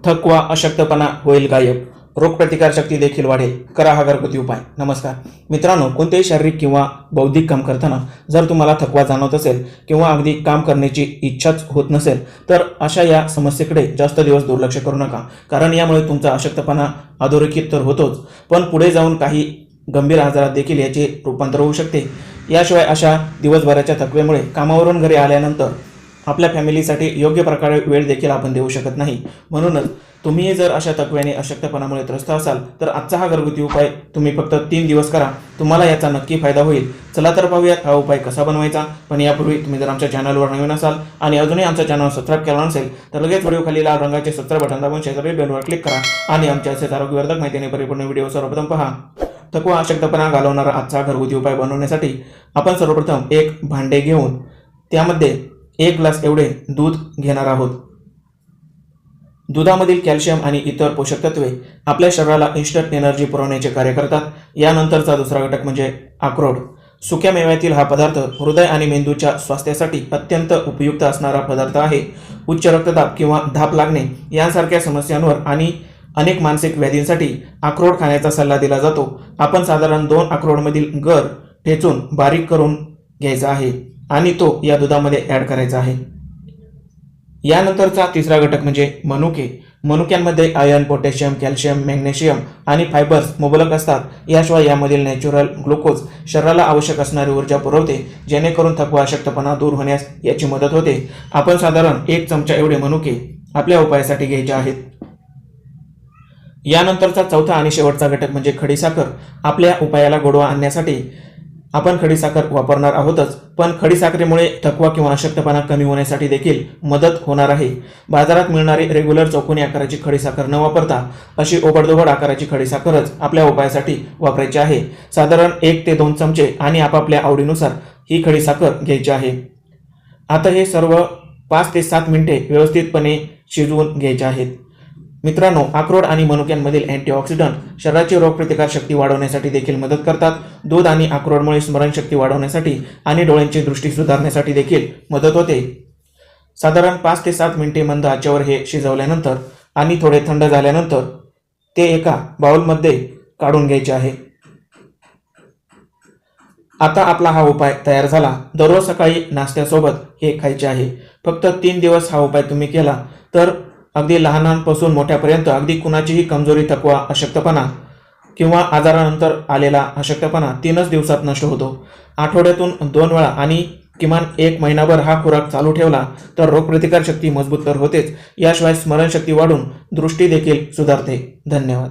थकवा, अशक्तपणा होईल गायब, रोगप्रतिकारशक्ती देखील वाढेल. करा हा घरगुती उपाय. नमस्कार मित्रांनो, कोणतेही शारीरिक किंवा बौद्धिक काम करताना जर तुम्हाला थकवा जाणवत असेल किंवा अगदी काम करण्याची इच्छाच होत नसेल, तर अशा या समस्येकडे जास्त दिवस दुर्लक्ष करू नका. कारण यामुळे तुमचा अशक्तपणा अधोरेखित तर होतोच, पण पुढे जाऊन काही गंभीर आजारात देखील याचे रूपांतर होऊ शकते. याशिवाय अशा दिवसभराच्या थकव्यामुळे कामावरून घरी आल्यानंतर आपल्या फॅमिलीसाठी योग्य प्रकारे वेळ देखील आपण देऊ शकत नाही. म्हणूनच तुम्ही जर अशा थकव्याने, अशक्तपणामुळे त्रस्त असाल तर आजचा हा घरगुती उपाय तुम्ही फक्त 3 दिवस करा. तुम्हाला याचा नक्की फायदा होईल. चला तर पाहूयात हा उपाय कसा बनवायचा. पण यापूर्वी तुम्ही जर आमच्या चॅनलवर नवीन असाल आणि अजूनही आमच्या चॅनल सबस्क्राईब केला नसेल तर लगेच व्हिडिओ खाली लाल रंगाचे सबस्क्राईब बटन दाबून शेजारी बेलवर क्लिक करा आणि आमच्या असेच आरोग्यवर्धक माहितीने परिपूर्ण व्हिडिओ सर्वप्रथम पहा. थकवा, अशक्तपणा घालवणारा आजचा घरगुती उपाय बनवण्यासाठी आपण सर्वप्रथम एक भांडे घेऊन त्यामध्ये 1 ग्लास एवढे दूध घेणार आहोत. दुधामधील कॅल्शियम आणि इतर पोषक तत्वे आपल्या शरीराला इन्स्टंट एनर्जी पुरवण्याचे कार्य करतात. यानंतरचा दुसरा घटक म्हणजे अक्रोड. सुक्या मेव्यातील हा पदार्थ हृदय आणि मेंदूच्या स्वास्थ्यासाठी अत्यंत उपयुक्त असणारा पदार्थ आहे. उच्च रक्तदाब किंवा धाप लागणे यांसारख्या समस्यांवर आणि अनेक मानसिक व्याधींसाठी अक्रोड खाण्याचा सल्ला दिला जातो. आपण साधारण 2 अक्रोडमधील गर ठेचून बारीक करून घ्यायचा आहे आणि तो या दुधामध्ये ॲड करायचा आहे. यानंतरचा तिसरा घटक म्हणजे मनुके. मनुक्यांमध्ये आयर्न, पोटॅशियम, कॅल्शियम, मॅग्नेशियम आणि फायबर्स मुबलक असतात. याशिवाय यामधील नॅचरल ग्लुकोज शरीराला आवश्यक असणारी ऊर्जा पुरवते, जेणेकरून थकवा, अशक्तपणा दूर होण्यास याची मदत होते. आपण साधारण 1 चमचा एवढे मनुके आपल्या उपायासाठी घ्यायचे आहेत. यानंतरचा चौथा आणि शेवटचा घटक म्हणजे खडीसाखर. आपल्या उपायाला गोडवा आणण्यासाठी आपण खडीसाखर वापरणार आहोतच, पण खडीसाखरेमुळे थकवा किंवा अशक्तपणा कमी होण्यासाठी देखील मदत होणार आहे. बाजारात मिळणारी रेग्युलर चौकोनी आकाराची खडीसाखर न वापरता अशी ओबडधोबड आकाराची खडीसाखरच आपल्या उपायासाठी वापरायची आहे. साधारण 1 ते 2 चमचे आणि आपापल्या आवडीनुसार ही खडीसाखर घ्यायची आहे. आता हे सर्व 5 ते 7 मिनिटे व्यवस्थितपणे शिजवून घ्यायचे आहेत. मित्रांनो, अक्रोड आणि मनुक्यांमधील अँटीऑक्सिडंट शरीराची रोगप्रतिकार शक्ती वाढवण्यासाठी देखील मदत करतात. दूध आणि अक्रोडमुळे स्मरणशक्ती वाढवण्यासाठी आणि डोळ्यांची दृष्टी सुधारण्यासाठी देखील मदत होते. साधारण 5 ते 7 मिनिटे मंद आचेवर हे शिजवल्यानंतर आणि थोडे थंड झाल्यानंतर ते एका बाउलमध्ये काढून घ्यायचे आहे. आता आपला हा उपाय तयार झाला. दररोज सकाळी नाश्त्यासोबत हे खायचे आहे. फक्त 3 दिवस हा उपाय तुम्ही केला तर अगदी लहानांपासून मोठ्यापर्यंत अगदी कुणाचीही कमजोरी, थकवा, अशक्तपणा किंवा आजारानंतर आलेला अशक्तपणा 3च दिवसात नष्ट होतो. आठवड्यातून 2 वेळा आणि किमान 1 महिनाभर हा खुराक चालू ठेवला तर रोगप्रतिकार शक्ती मजबूत तर होतेच, याशिवाय स्मरणशक्ती वाढून दृष्टी देखील सुधारते. धन्यवाद.